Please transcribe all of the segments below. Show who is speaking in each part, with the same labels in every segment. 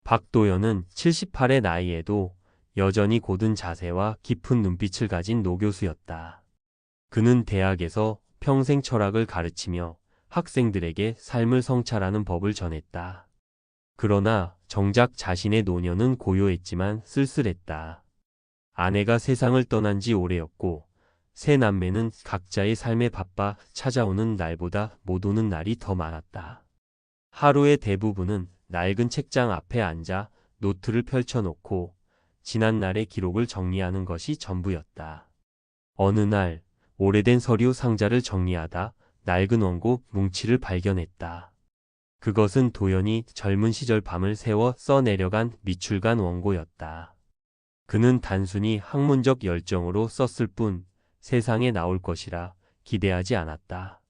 Speaker 1: 박도연은 78의 나이에도 여전히 고든 자세와 깊은 눈빛을 가진 노교수였다. 그는 대학에서 평생 철학을 가르치며 학생들에게 삶을 성찰하는 법을 전했다. 그러나 정작 자신의 노년은 고요했지만 쓸쓸했다. 아내가 세상을 떠난 지 오래였고 세 남매는 각자의 삶에 바빠 찾아오는 날보다 못 오는 날이 더 많았다. 하루의 대부분은 낡은 책장 앞에 앉아 노트를 펼쳐놓고 지난날의 기록을 정리하는 것이 전부였다. 어느 날 오래된 서류 상자를 정리하다 낡은 원고 뭉치를 발견했다. 그것은 도연이 젊은 시절 밤을 새워 써내려간 미출간 원고였다. 그는 단순히 학문적 열정으로 썼을 뿐 세상에 나올 것이라 기대하지 않았다.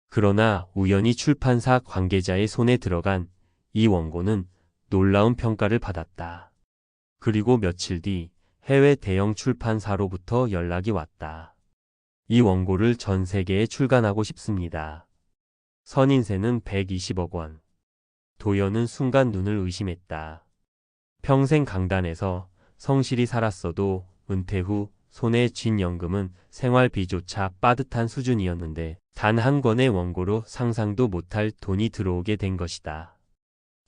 Speaker 1: 그러나 우연히 출판사 관계자의 손에 들어간 이 원고는 놀라운 평가를 받았다. 그리고 며칠 뒤 해외 대형 출판사로부터 연락이 왔다. 이 원고를 전 세계에 출간하고 싶습니다. 선인세는 120억 원. 도연은 순간 눈을 의심했다. 평생 강단에서 성실히 살았어도 은퇴 후 손에 쥔 연금은 생활비조차 빠듯한 수준이었는데 단 한 권의 원고로 상상도 못할 돈이 들어오게 된 것이다.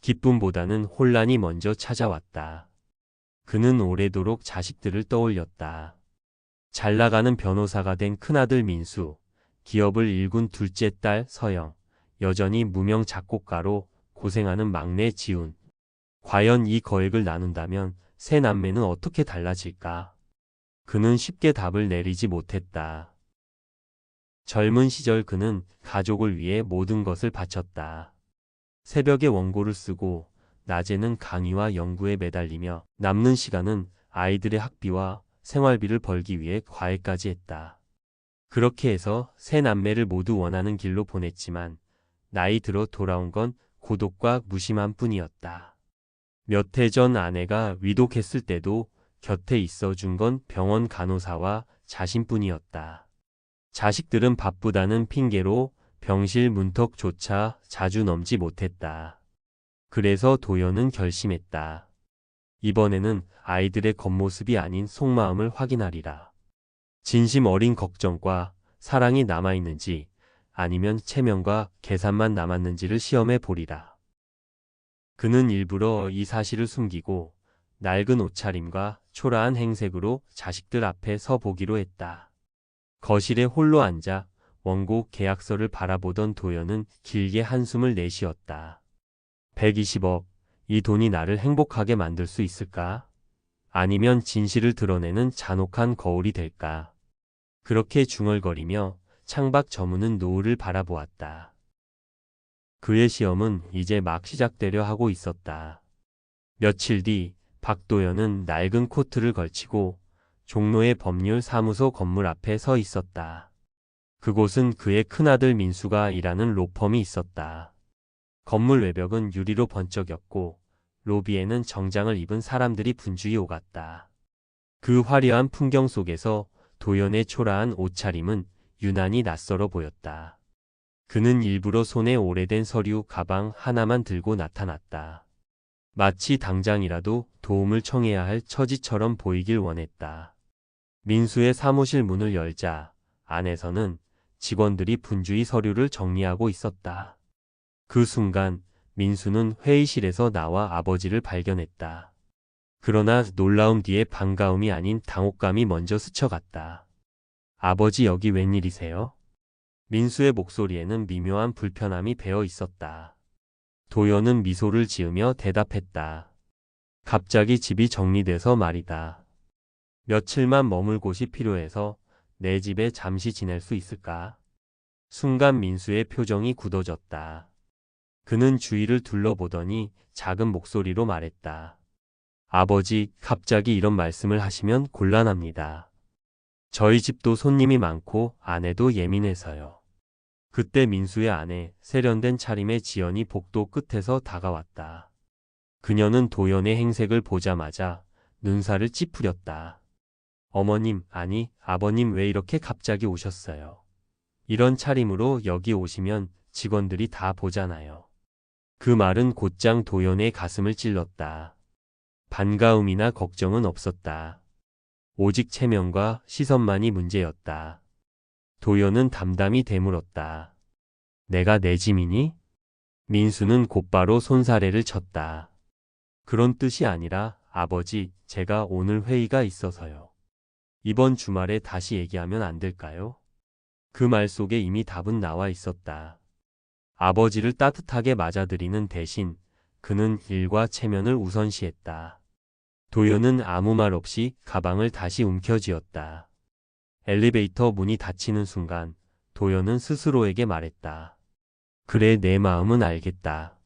Speaker 1: 기쁨보다는 혼란이 먼저 찾아왔다. 그는 오래도록 자식들을 떠올렸다. 잘 나가는 변호사가 된 큰아들 민수, 기업을 일군 둘째 딸 서영, 여전히 무명 작곡가로 고생하는 막내 지훈. 과연 이 거액을 나눈다면 세 남매는 어떻게 달라질까? 그는 쉽게 답을 내리지 못했다. 젊은 시절 그는 가족을 위해 모든 것을 바쳤다. 새벽에 원고를 쓰고 낮에는 강의와 연구에 매달리며 남는 시간은 아이들의 학비와 생활비를 벌기 위해 과외까지 했다. 그렇게 해서 세 남매를 모두 원하는 길로 보냈지만 나이 들어 돌아온 건 고독과 무심한 뿐이었다. 몇 해 전 아내가 위독했을 때도 곁에 있어준 건 병원 간호사와 자신뿐이었다. 자식들은 바쁘다는 핑계로 병실 문턱조차 자주 넘지 못했다. 그래서 도연은 결심했다. 이번에는 아이들의 겉모습이 아닌 속마음을 확인하리라. 진심 어린 걱정과 사랑이 남아있는지 아니면 체면과 계산만 남았는지를 시험해 보리라. 그는 일부러 이 사실을 숨기고 낡은 옷차림과 초라한 행색으로 자식들 앞에 서 보기로 했다. 거실에 홀로 앉아 원고 계약서를 바라보던 도연은 길게 한숨을 내쉬었다. 120억, 이 돈이 나를 행복하게 만들 수 있을까? 아니면 진실을 드러내는 잔혹한 거울이 될까? 그렇게 중얼거리며 창밖 저무는 노을을 바라보았다. 그의 시험은 이제 막 시작되려 하고 있었다. 며칠 뒤 박도연은 낡은 코트를 걸치고 종로의 법률사무소 건물 앞에 서 있었다. 그곳은 그의 큰아들 민수가 일하는 로펌이 있었다. 건물 외벽은 유리로 번쩍였고 로비에는 정장을 입은 사람들이 분주히 오갔다. 그 화려한 풍경 속에서 도연의 초라한 옷차림은 유난히 낯설어 보였다. 그는 일부러 손에 오래된 서류 가방 하나만 들고 나타났다. 마치 당장이라도 도움을 청해야 할 처지처럼 보이길 원했다. 민수의 사무실 문을 열자 안에서는 직원들이 분주히 서류를 정리하고 있었다. 그 순간 민수는 회의실에서 나와 아버지를 발견했다. 그러나 놀라움 뒤에 반가움이 아닌 당혹감이 먼저 스쳐갔다. 아버지, 여기 웬일이세요? 민수의 목소리에는 미묘한 불편함이 배어 있었다. 도연은 미소를 지으며 대답했다. 갑자기 집이 정리돼서 말이다. 며칠만 머물 곳이 필요해서 내 집에 잠시 지낼 수 있을까? 순간 민수의 표정이 굳어졌다. 그는 주위를 둘러보더니 작은 목소리로 말했다. 아버지, 갑자기 이런 말씀을 하시면 곤란합니다. 저희 집도 손님이 많고 아내도 예민해서요. 그때 민수의 아내, 세련된 차림의 지연이 복도 끝에서 다가왔다. 그녀는 도연의 행색을 보자마자 눈살을 찌푸렸다. 어머님, 아니, 아버님 왜 이렇게 갑자기 오셨어요? 이런 차림으로 여기 오시면 직원들이 다 보잖아요. 그 말은 곧장 도연의 가슴을 찔렀다. 반가움이나 걱정은 없었다. 오직 체면과 시선만이 문제였다. 도연은 담담히 되물었다. 내가 내 짐이니? 민수는 곧바로 손사래를 쳤다. 그런 뜻이 아니라 아버지, 제가 오늘 회의가 있어서요. 이번 주말에 다시 얘기하면 안 될까요? 그 말 속에 이미 답은 나와 있었다. 아버지를 따뜻하게 맞아들이는 대신 그는 일과 체면을 우선시했다. 도연은 아무 말 없이 가방을 다시 움켜쥐었다. 엘리베이터 문이 닫히는 순간 도연은 스스로에게 말했다. 그래, 내 마음은 알겠다.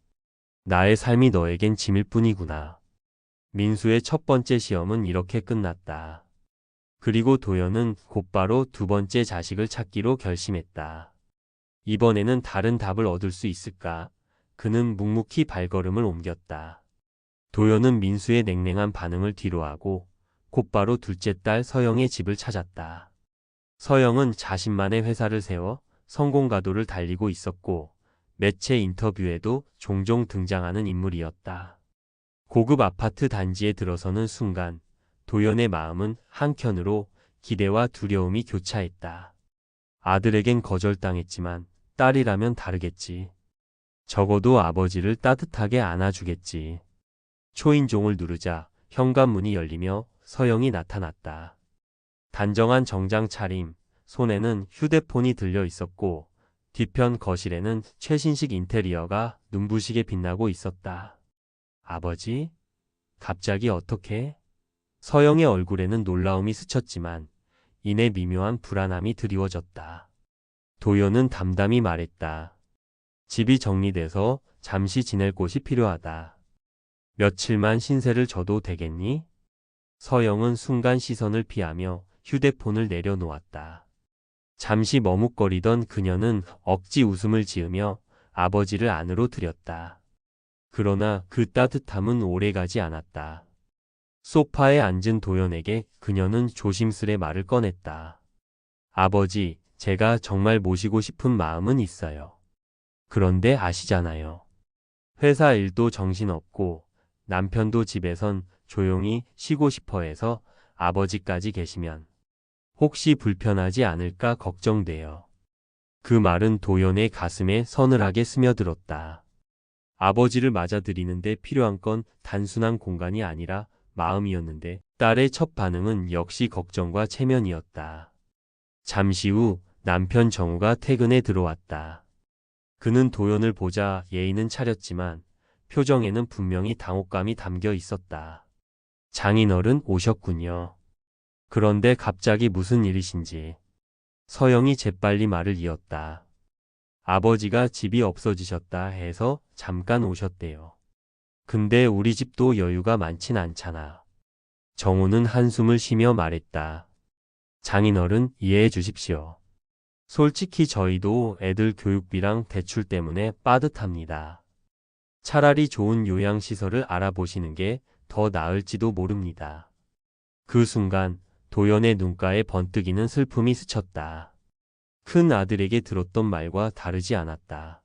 Speaker 1: 나의 삶이 너에겐 짐일 뿐이구나. 민수의 첫 번째 시험은 이렇게 끝났다. 그리고 도연은 곧바로 두 번째 자식을 찾기로 결심했다. 이번에는 다른 답을 얻을 수 있을까? 그는 묵묵히 발걸음을 옮겼다. 도연은 민수의 냉랭한 반응을 뒤로하고 곧바로 둘째 딸 서영의 집을 찾았다. 서영은 자신만의 회사를 세워 성공가도를 달리고 있었고 매체 인터뷰에도 종종 등장하는 인물이었다. 고급 아파트 단지에 들어서는 순간 도연의 마음은 한켠으로 기대와 두려움이 교차했다. 아들에겐 거절당했지만 딸이라면 다르겠지. 적어도 아버지를 따뜻하게 안아주겠지. 초인종을 누르자 현관문이 열리며 서영이 나타났다. 단정한 정장 차림, 손에는 휴대폰이 들려 있었고 뒤편 거실에는 최신식 인테리어가 눈부시게 빛나고 있었다. 아버지? 갑자기 어떻게? 서영의 얼굴에는 놀라움이 스쳤지만 이내 미묘한 불안함이 드리워졌다. 도연은 담담히 말했다. 집이 정리돼서 잠시 지낼 곳이 필요하다. 며칠만 신세를 져도 되겠니? 서영은 순간 시선을 피하며 휴대폰을 내려놓았다. 잠시 머뭇거리던 그녀는 억지 웃음을 지으며 아버지를 안으로 들였다. 그러나 그 따뜻함은 오래가지 않았다. 소파에 앉은 도연에게 그녀는 조심스레 말을 꺼냈다. 아버지, 제가 정말 모시고 싶은 마음은 있어요. 그런데 아시잖아요. 회사 일도 정신없고 남편도 집에선 조용히 쉬고 싶어 해서 아버지까지 계시면 혹시 불편하지 않을까 걱정돼요. 그 말은 도연의 가슴에 서늘하게 스며들었다. 아버지를 맞아들이는데 필요한 건 단순한 공간이 아니라 마음이었는데 딸의 첫 반응은 역시 걱정과 체면이었다. 잠시 후 남편 정우가 퇴근에 들어왔다. 그는 도연을 보자 예의는 차렸지만 표정에는 분명히 당혹감이 담겨 있었다. 장인어른 오셨군요. 그런데 갑자기 무슨 일이신지. 서영이 재빨리 말을 이었다. 아버지가 집이 없어지셨다 해서 잠깐 오셨대요. 근데 우리 집도 여유가 많진 않잖아. 정우는 한숨을 쉬며 말했다. 장인어른 이해해 주십시오. 솔직히 저희도 애들 교육비랑 대출 때문에 빠듯합니다. 차라리 좋은 요양시설을 알아보시는 게 더 나을지도 모릅니다. 그 순간 도연의 눈가에 번뜩이는 슬픔이 스쳤다. 큰 아들에게 들었던 말과 다르지 않았다.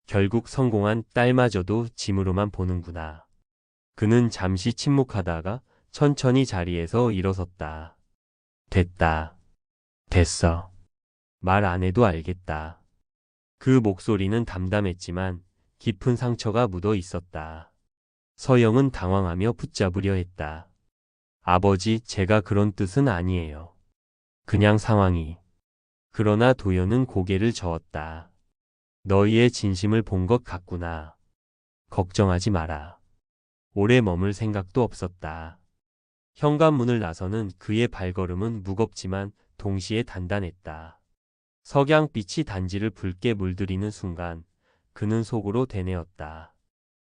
Speaker 1: 결국 성공한 딸마저도 짐으로만 보는구나. 그는 잠시 침묵하다가 천천히 자리에서 일어섰다. 됐다. 됐어. 말 안 해도 알겠다. 그 목소리는 담담했지만 깊은 상처가 묻어 있었다. 서영은 당황하며 붙잡으려 했다. 아버지, 제가 그런 뜻은 아니에요. 그냥 상황이. 그러나 도연은 고개를 저었다. 너희의 진심을 본 것 같구나. 걱정하지 마라. 오래 머물 생각도 없었다. 현관문을 나서는 그의 발걸음은 무겁지만 동시에 단단했다. 석양빛이 단지를 붉게 물들이는 순간 그는 속으로 되뇌었다.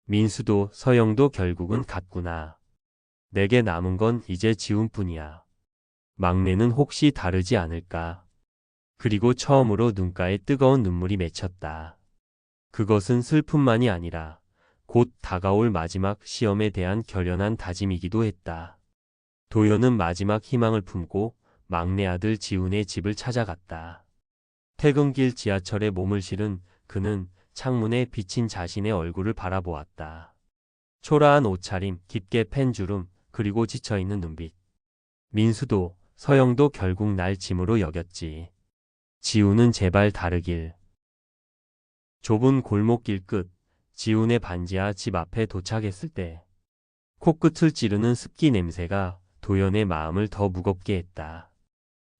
Speaker 1: 민수도 서영도 결국은 갔구나. 내게 남은 건 이제 지움뿐이야. 막내는 혹시 다르지 않을까? 그리고 처음으로 눈가에 뜨거운 눈물이 맺혔다. 그것은 슬픔만이 아니라 곧 다가올 마지막 시험에 대한 결연한 다짐이기도 했다. 도연은 마지막 희망을 품고 막내 아들 지훈의 집을 찾아갔다. 퇴근길 지하철에 몸을 실은 그는 창문에 비친 자신의 얼굴을 바라보았다. 초라한 옷차림, 깊게 팬 주름, 그리고 지쳐있는 눈빛. 민수도, 서영도 결국 날 짐으로 여겼지. 지우는 제발 다르길. 좁은 골목길 끝, 지훈의 반지하 집 앞에 도착했을 때 코끝을 찌르는 습기 냄새가 도연의 마음을 더 무겁게 했다.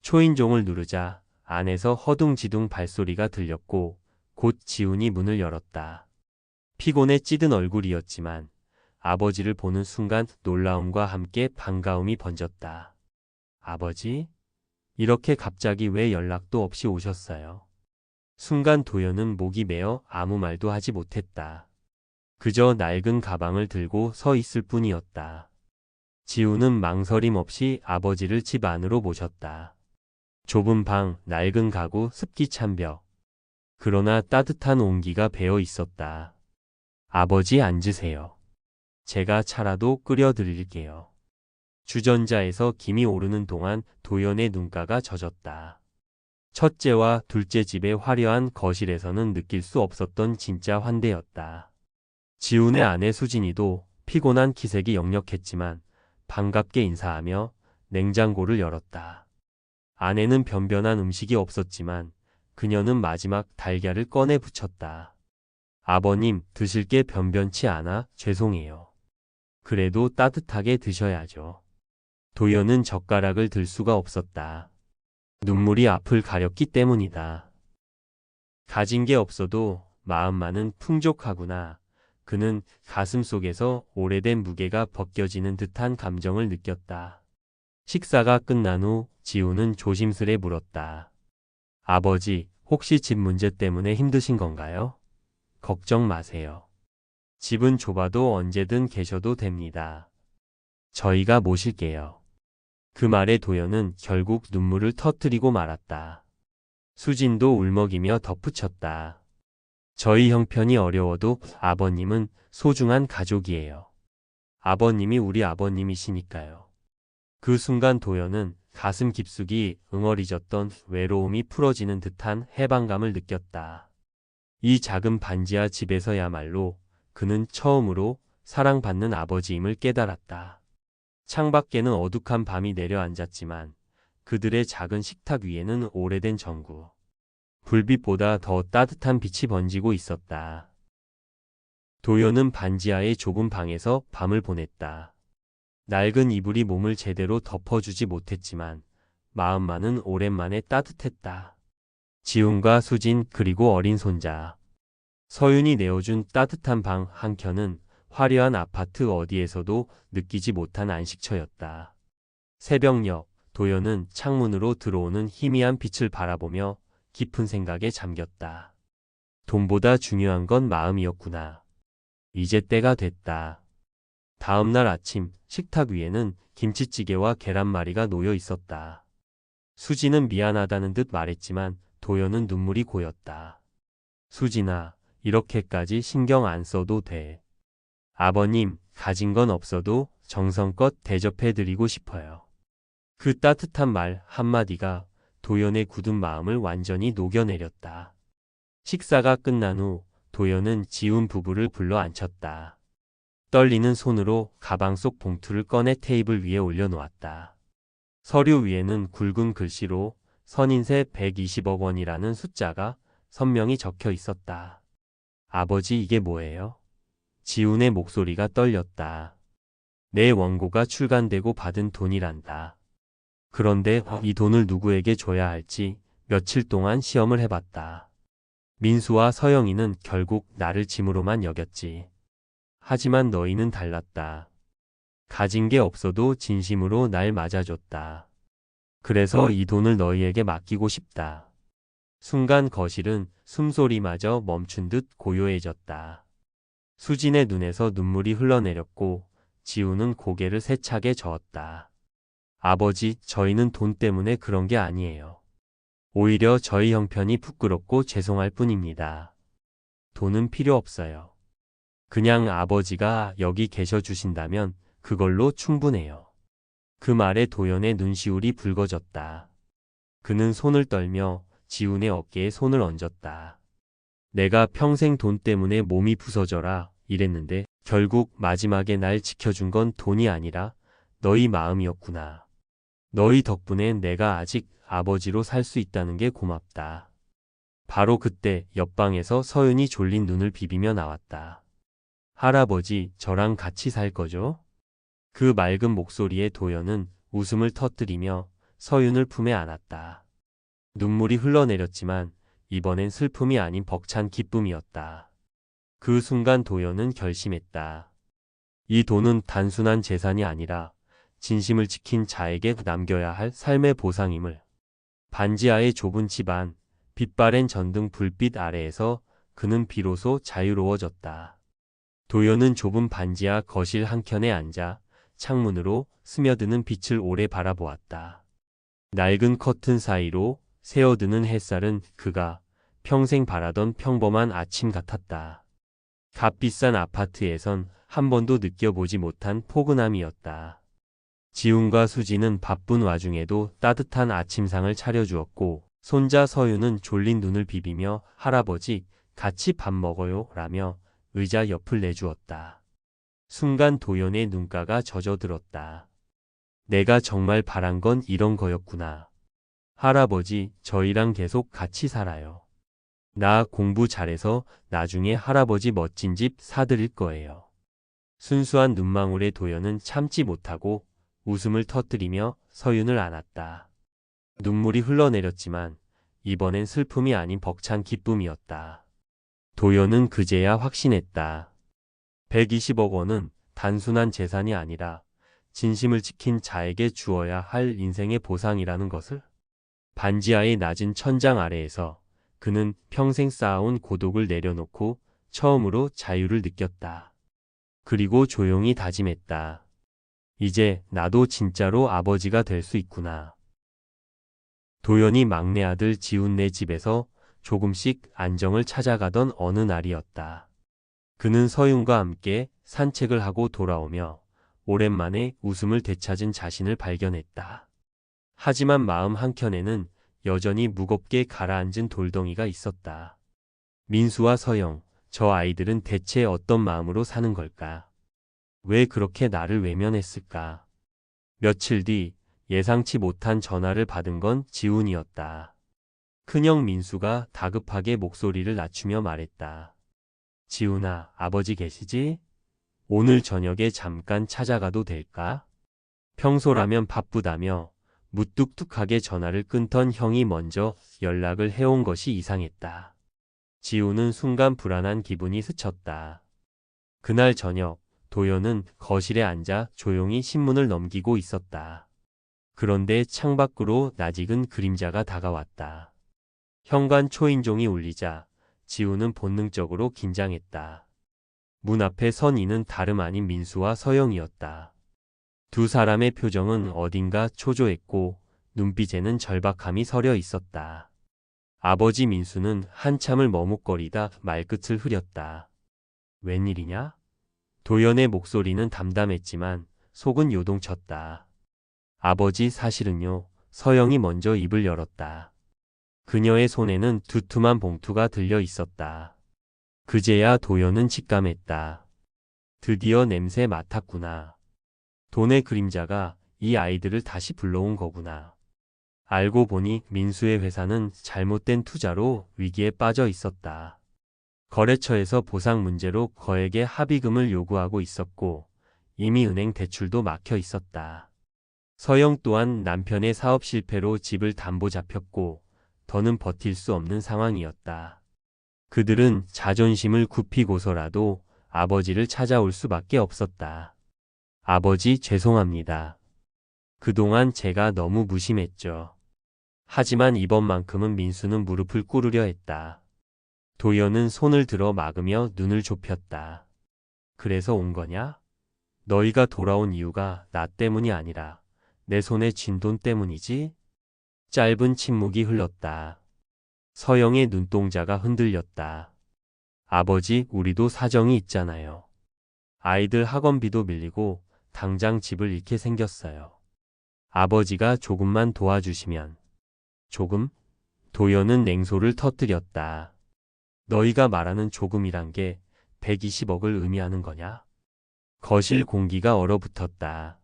Speaker 1: 초인종을 누르자 안에서 허둥지둥 발소리가 들렸고 곧 지훈이 문을 열었다. 피곤에 찌든 얼굴이었지만 아버지를 보는 순간 놀라움과 함께 반가움이 번졌다. 아버지? 이렇게 갑자기 왜 연락도 없이 오셨어요? 순간 도연은 목이 메어 아무 말도 하지 못했다. 그저 낡은 가방을 들고 서 있을 뿐이었다. 지우는 망설임 없이 아버지를 집 안으로 모셨다. 좁은 방, 낡은 가구, 습기 찬 벽. 그러나 따뜻한 온기가 배어 있었다. 아버지 앉으세요. 제가 차라도 끓여 드릴게요. 주전자에서 김이 오르는 동안 도연의 눈가가 젖었다. 첫째와 둘째 집의 화려한 거실에서는 느낄 수 없었던 진짜 환대였다. 지훈의 아내 수진이도 피곤한 기색이 역력했지만 반갑게 인사하며 냉장고를 열었다. 안에는 변변한 음식이 없었지만 그녀는 마지막 달걀을 꺼내 붙였다. 아버님, 드실 게 변변치 않아 죄송해요. 그래도 따뜻하게 드셔야죠. 도연은 젓가락을 들 수가 없었다. 눈물이 앞을 가렸기 때문이다. 가진 게 없어도 마음만은 풍족하구나. 그는 가슴 속에서 오래된 무게가 벗겨지는 듯한 감정을 느꼈다. 식사가 끝난 후 지우는 조심스레 물었다. 아버지, 혹시 집 문제 때문에 힘드신 건가요? 걱정 마세요. 집은 좁아도 언제든 계셔도 됩니다. 저희가 모실게요. 그 말에 도연은 결국 눈물을 터뜨리고 말았다. 수진도 울먹이며 덧붙였다. 저희 형편이 어려워도 아버님은 소중한 가족이에요. 아버님이 우리 아버님이시니까요. 그 순간 도연은 가슴 깊숙이 응어리졌던 외로움이 풀어지는 듯한 해방감을 느꼈다. 이 작은 반지하 집에서야말로 그는 처음으로 사랑받는 아버지임을 깨달았다. 창밖에는 어둑한 밤이 내려앉았지만 그들의 작은 식탁 위에는 오래된 전구. 불빛보다 더 따뜻한 빛이 번지고 있었다. 도연은 반지하의 좁은 방에서 밤을 보냈다. 낡은 이불이 몸을 제대로 덮어주지 못했지만 마음만은 오랜만에 따뜻했다. 지훈과 수진 그리고 어린 손자. 서윤이 내어준 따뜻한 방 한켠은 화려한 아파트 어디에서도 느끼지 못한 안식처였다. 새벽녘 도연은 창문으로 들어오는 희미한 빛을 바라보며 깊은 생각에 잠겼다. 돈보다 중요한 건 마음이었구나. 이제 때가 됐다. 다음 날 아침 식탁 위에는 김치찌개와 계란말이가 놓여 있었다. 수지는 미안하다는 듯 말했지만 도연은 눈물이 고였다. 수진아, 이렇게까지 신경 안 써도 돼. 아버님, 가진 건 없어도 정성껏 대접해드리고 싶어요. 그 따뜻한 말 한마디가 도연의 굳은 마음을 완전히 녹여내렸다. 식사가 끝난 후 도연은 지훈 부부를 불러 앉혔다. 떨리는 손으로 가방 속 봉투를 꺼내 테이블 위에 올려놓았다. 서류 위에는 굵은 글씨로 선인세 120억 원이라는 숫자가 선명히 적혀 있었다. 아버지, 이게 뭐예요? 지훈의 목소리가 떨렸다. 내 원고가 출간되고 받은 돈이란다. 그런데 이 돈을 누구에게 줘야 할지 며칠 동안 시험을 해봤다. 민수와 서영이는 결국 나를 짐으로만 여겼지. 하지만 너희는 달랐다. 가진 게 없어도 진심으로 날 맞아줬다. 그래서 이 돈을 너희에게 맡기고 싶다. 순간 거실은 숨소리마저 멈춘 듯 고요해졌다. 수진의 눈에서 눈물이 흘러내렸고 지우는 고개를 세차게 저었다. 아버지, 저희는 돈 때문에 그런 게 아니에요. 오히려 저희 형편이 부끄럽고 죄송할 뿐입니다. 돈은 필요 없어요. 그냥 아버지가 여기 계셔 주신다면 그걸로 충분해요. 그 말에 도연의 눈시울이 붉어졌다. 그는 손을 떨며 지훈의 어깨에 손을 얹었다. 내가 평생 돈 때문에 몸이 부서져라 이랬는데 결국 마지막에 날 지켜준 건 돈이 아니라 너희 마음이었구나. 너희 덕분에 내가 아직 아버지로 살 수 있다는 게 고맙다. 바로 그때 옆방에서 서윤이 졸린 눈을 비비며 나왔다. 할아버지, 저랑 같이 살 거죠? 그 맑은 목소리에 도연은 웃음을 터뜨리며 서윤을 품에 안았다. 눈물이 흘러내렸지만 이번엔 슬픔이 아닌 벅찬 기쁨이었다. 그 순간 도연은 결심했다. 이 돈은 단순한 재산이 아니라 진심을 지킨 자에게 남겨야 할 삶의 보상임을. 반지하의 좁은 집안, 빛바랜 전등 불빛 아래에서 그는 비로소 자유로워졌다. 도연은 좁은 반지하 거실 한켠에 앉아 창문으로 스며드는 빛을 오래 바라보았다. 낡은 커튼 사이로 새어드는 햇살은 그가 평생 바라던 평범한 아침 같았다. 값비싼 아파트에선 한 번도 느껴보지 못한 포근함이었다. 지훈과 수지는 바쁜 와중에도 따뜻한 아침상을 차려주었고 손자 서윤은 졸린 눈을 비비며 할아버지 같이 밥 먹어요 라며 의자 옆을 내주었다. 순간 도연의 눈가가 젖어들었다. 내가 정말 바란 건 이런 거였구나. 할아버지, 저희랑 계속 같이 살아요. 나 공부 잘해서 나중에 할아버지 멋진 집 사드릴 거예요. 순수한 눈망울의 도연은 참지 못하고 웃음을 터뜨리며 서윤을 안았다. 눈물이 흘러내렸지만 이번엔 슬픔이 아닌 벅찬 기쁨이었다. 도연은 그제야 확신했다. 120억 원은 단순한 재산이 아니라 진심을 지킨 자에게 주어야 할 인생의 보상이라는 것을. 반지하의 낮은 천장 아래에서 그는 평생 쌓아온 고독을 내려놓고 처음으로 자유를 느꼈다. 그리고 조용히 다짐했다. 이제 나도 진짜로 아버지가 될 수 있구나. 도연이 막내 아들 지훈네 집에서 조금씩 안정을 찾아가던 어느 날이었다. 그는 서윤과 함께 산책을 하고 돌아오며 오랜만에 웃음을 되찾은 자신을 발견했다. 하지만 마음 한켠에는 여전히 무겁게 가라앉은 돌덩이가 있었다. 민수와 서영, 저 아이들은 대체 어떤 마음으로 사는 걸까? 왜 그렇게 나를 외면했을까? 며칠 뒤 예상치 못한 전화를 받은 건 지훈이었다. 큰형 민수가 다급하게 목소리를 낮추며 말했다. 지훈아, 아버지 계시지? 오늘 저녁에 잠깐 찾아가도 될까? 평소라면 바쁘다며 무뚝뚝하게 전화를 끊던 형이 먼저 연락을 해온 것이 이상했다. 지훈은 순간 불안한 기분이 스쳤다. 그날 저녁, 도연은 거실에 앉아 조용히 신문을 넘기고 있었다. 그런데 창밖으로 낯익은 그림자가 다가왔다. 현관 초인종이 울리자 지훈은 본능적으로 긴장했다. 문 앞에 선 이는 다름 아닌 민수와 서영이었다. 두 사람의 표정은 어딘가 초조했고 눈빛에는 절박함이 서려 있었다. 아버지 민수는 한참을 머뭇거리다 말끝을 흐렸다. 웬일이냐? 도연의 목소리는 담담했지만 속은 요동쳤다. 아버지, 사실은요. 서영이 먼저 입을 열었다. 그녀의 손에는 두툼한 봉투가 들려 있었다. 그제야 도연은 직감했다. 드디어 냄새 맡았구나. 돈의 그림자가 이 아이들을 다시 불러온 거구나. 알고 보니 민수의 회사는 잘못된 투자로 위기에 빠져 있었다. 거래처에서 보상 문제로 거액의 합의금을 요구하고 있었고 이미 은행 대출도 막혀 있었다. 서영 또한 남편의 사업 실패로 집을 담보 잡혔고 더는 버틸 수 없는 상황이었다. 그들은 자존심을 굽히고서라도 아버지를 찾아올 수밖에 없었다. 아버지, 죄송합니다. 그동안 제가 너무 무심했죠. 하지만 이번만큼은 민수는 무릎을 꿇으려 했다. 도연은 손을 들어 막으며 눈을 좁혔다. 그래서 온 거냐? 너희가 돌아온 이유가 나 때문이 아니라 내 손에 쥔 돈 때문이지? 짧은 침묵이 흘렀다. 서영의 눈동자가 흔들렸다. 아버지, 우리도 사정이 있잖아요. 아이들 학원비도 밀리고 당장 집을 잃게 생겼어요. 아버지가 조금만 도와주시면. 조금? 도연은 냉소를 터뜨렸다. 너희가 말하는 조금이란 게 120억을 의미하는 거냐? 거실 공기가 얼어붙었다.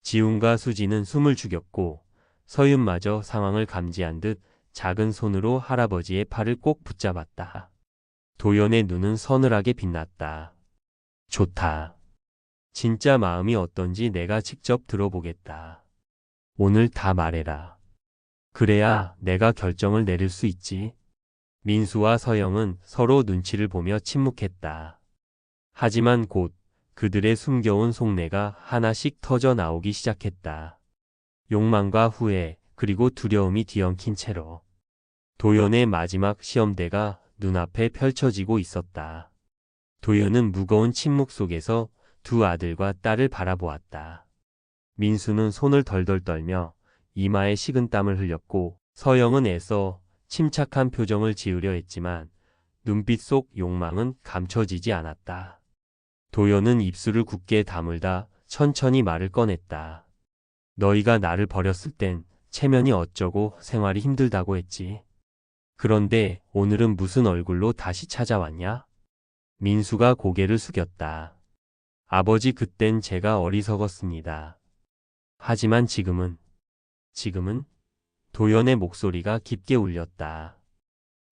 Speaker 1: 지훈과 수지는 숨을 죽였고 서윤마저 상황을 감지한 듯 작은 손으로 할아버지의 팔을 꼭 붙잡았다. 도연의 눈은 서늘하게 빛났다. 좋다. 진짜 마음이 어떤지 내가 직접 들어보겠다. 오늘 다 말해라. 그래야 내가 결정을 내릴 수 있지. 민수와 서영은 서로 눈치를 보며 침묵했다. 하지만 곧 그들의 숨겨온 속내가 하나씩 터져 나오기 시작했다. 욕망과 후회, 그리고 두려움이 뒤엉킨 채로 도연의 마지막 시험대가 눈앞에 펼쳐지고 있었다. 도연은 무거운 침묵 속에서 두 아들과 딸을 바라보았다. 민수는 손을 덜덜 떨며 이마에 식은땀을 흘렸고 서영은 애써 침착한 표정을 지으려 했지만 눈빛 속 욕망은 감춰지지 않았다. 도연은 입술을 굳게 다물다 천천히 말을 꺼냈다. 너희가 나를 버렸을 땐 체면이 어쩌고 생활이 힘들다고 했지. 그런데 오늘은 무슨 얼굴로 다시 찾아왔냐? 민수가 고개를 숙였다. 아버지, 그땐 제가 어리석었습니다. 하지만 지금은 도연의 목소리가 깊게 울렸다.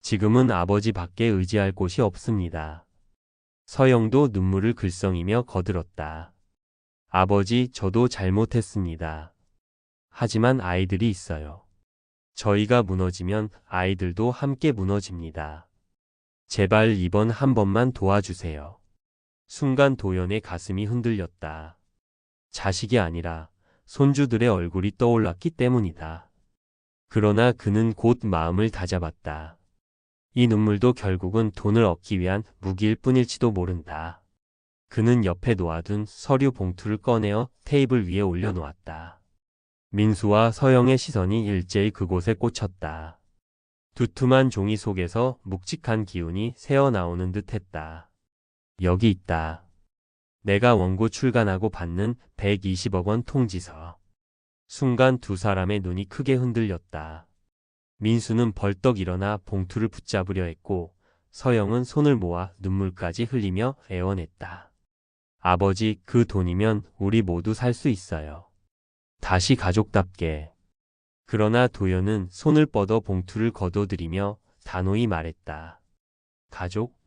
Speaker 1: 지금은 아버지밖에 의지할 곳이 없습니다. 서영도 눈물을 글썽이며 거들었다. 아버지, 저도 잘못했습니다. 하지만 아이들이 있어요. 저희가 무너지면 아이들도 함께 무너집니다. 제발 이번 한 번만 도와주세요. 순간 도연의 가슴이 흔들렸다. 자식이 아니라 손주들의 얼굴이 떠올랐기 때문이다. 그러나 그는 곧 마음을 다잡았다. 이 눈물도 결국은 돈을 얻기 위한 무기일 뿐일지도 모른다. 그는 옆에 놓아둔 서류 봉투를 꺼내어 테이블 위에 올려놓았다. 민수와 서영의 시선이 일제히 그곳에 꽂혔다. 두툼한 종이 속에서 묵직한 기운이 새어나오는 듯했다. 여기 있다. 내가 원고 출간하고 받는 120억 원 통지서. 순간 두 사람의 눈이 크게 흔들렸다. 민수는 벌떡 일어나 봉투를 붙잡으려 했고 서영은 손을 모아 눈물까지 흘리며 애원했다. 아버지, 그 돈이면 우리 모두 살 수 있어요. 다시 가족답게. 그러나 도연은 손을 뻗어 봉투를 거둬들이며 단호히 말했다. 가족?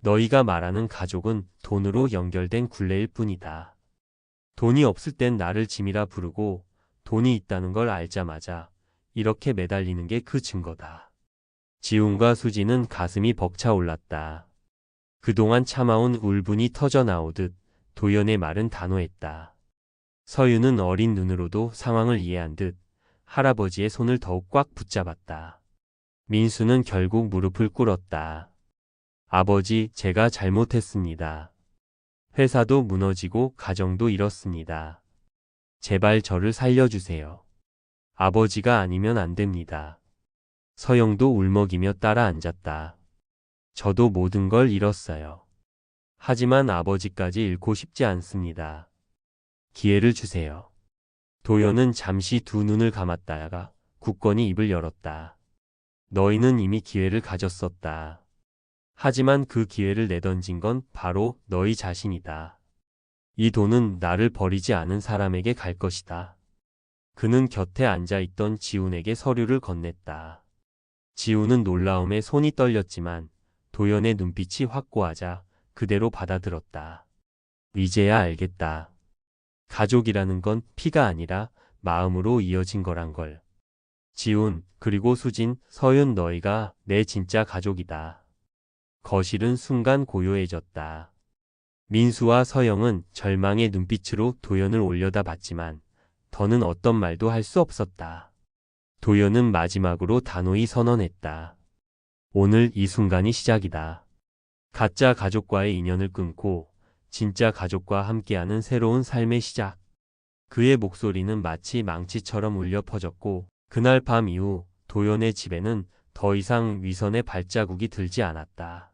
Speaker 1: 너희가 말하는 가족은 돈으로 연결된 굴레일 뿐이다. 돈이 없을 땐 나를 짐이라 부르고 돈이 있다는 걸 알자마자 이렇게 매달리는 게 그 증거다. 지훈과 수지는 가슴이 벅차올랐다. 그동안 참아온 울분이 터져 나오듯 도연의 말은 단호했다. 서유는 어린 눈으로도 상황을 이해한 듯 할아버지의 손을 더욱 꽉 붙잡았다. 민수는 결국 무릎을 꿇었다. 아버지, 제가 잘못했습니다. 회사도 무너지고 가정도 잃었습니다. 제발 저를 살려주세요. 아버지가 아니면 안 됩니다. 서영도 울먹이며 따라 앉았다. 저도 모든 걸 잃었어요. 하지만 아버지까지 잃고 싶지 않습니다. 기회를 주세요. 도연은 잠시 두 눈을 감았다가 굳건히 입을 열었다. 너희는 이미 기회를 가졌었다. 하지만 그 기회를 내던진 건 바로 너희 자신이다. 이 돈은 나를 버리지 않은 사람에게 갈 것이다. 그는 곁에 앉아있던 지훈에게 서류를 건넸다. 지훈은 놀라움에 손이 떨렸지만 도연의 눈빛이 확고하자 그대로 받아들었다. 이제야 알겠다. 가족이라는 건 피가 아니라 마음으로 이어진 거란 걸. 지훈, 그리고 수진, 서윤, 너희가 내 진짜 가족이다. 거실은 순간 고요해졌다. 민수와 서영은 절망의 눈빛으로 도연을 올려다봤지만 더는 어떤 말도 할 수 없었다. 도연은 마지막으로 단호히 선언했다. 오늘 이 순간이 시작이다. 가짜 가족과의 인연을 끊고 진짜 가족과 함께하는 새로운 삶의 시작. 그의 목소리는 마치 망치처럼 울려 퍼졌고 그날 밤 이후 도연의 집에는 더 이상 위선의 발자국이 들지 않았다.